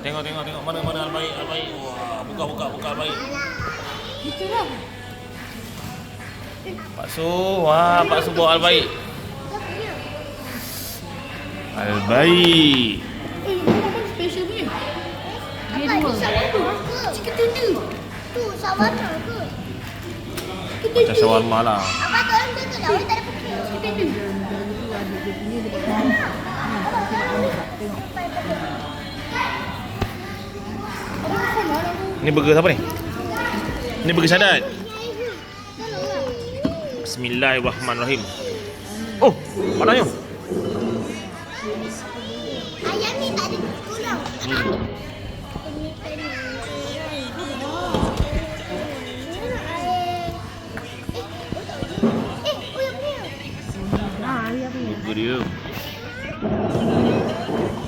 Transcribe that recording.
Tengok. Mana Al-Baik. Wah, buka Al-Baik. Itu lah. Pak Su, wah, Pak Su bawa Al-Baik. Al-Baik. Ini special punya. Dia dua. Chicken tender. Tu shawarma ke? Macam shawarma lah. Apa tu orang tu lah, orang tak ada pukul. Chicken tender. Itu ada dia punya dia pakai. Tengok. Ni burger siapa ni? Ni burger Syadat. Bismillahirrahmanirrahim. Oh, panasnya. Ayam ni tak ada tulang. Ah, ayam ni. Burger dia.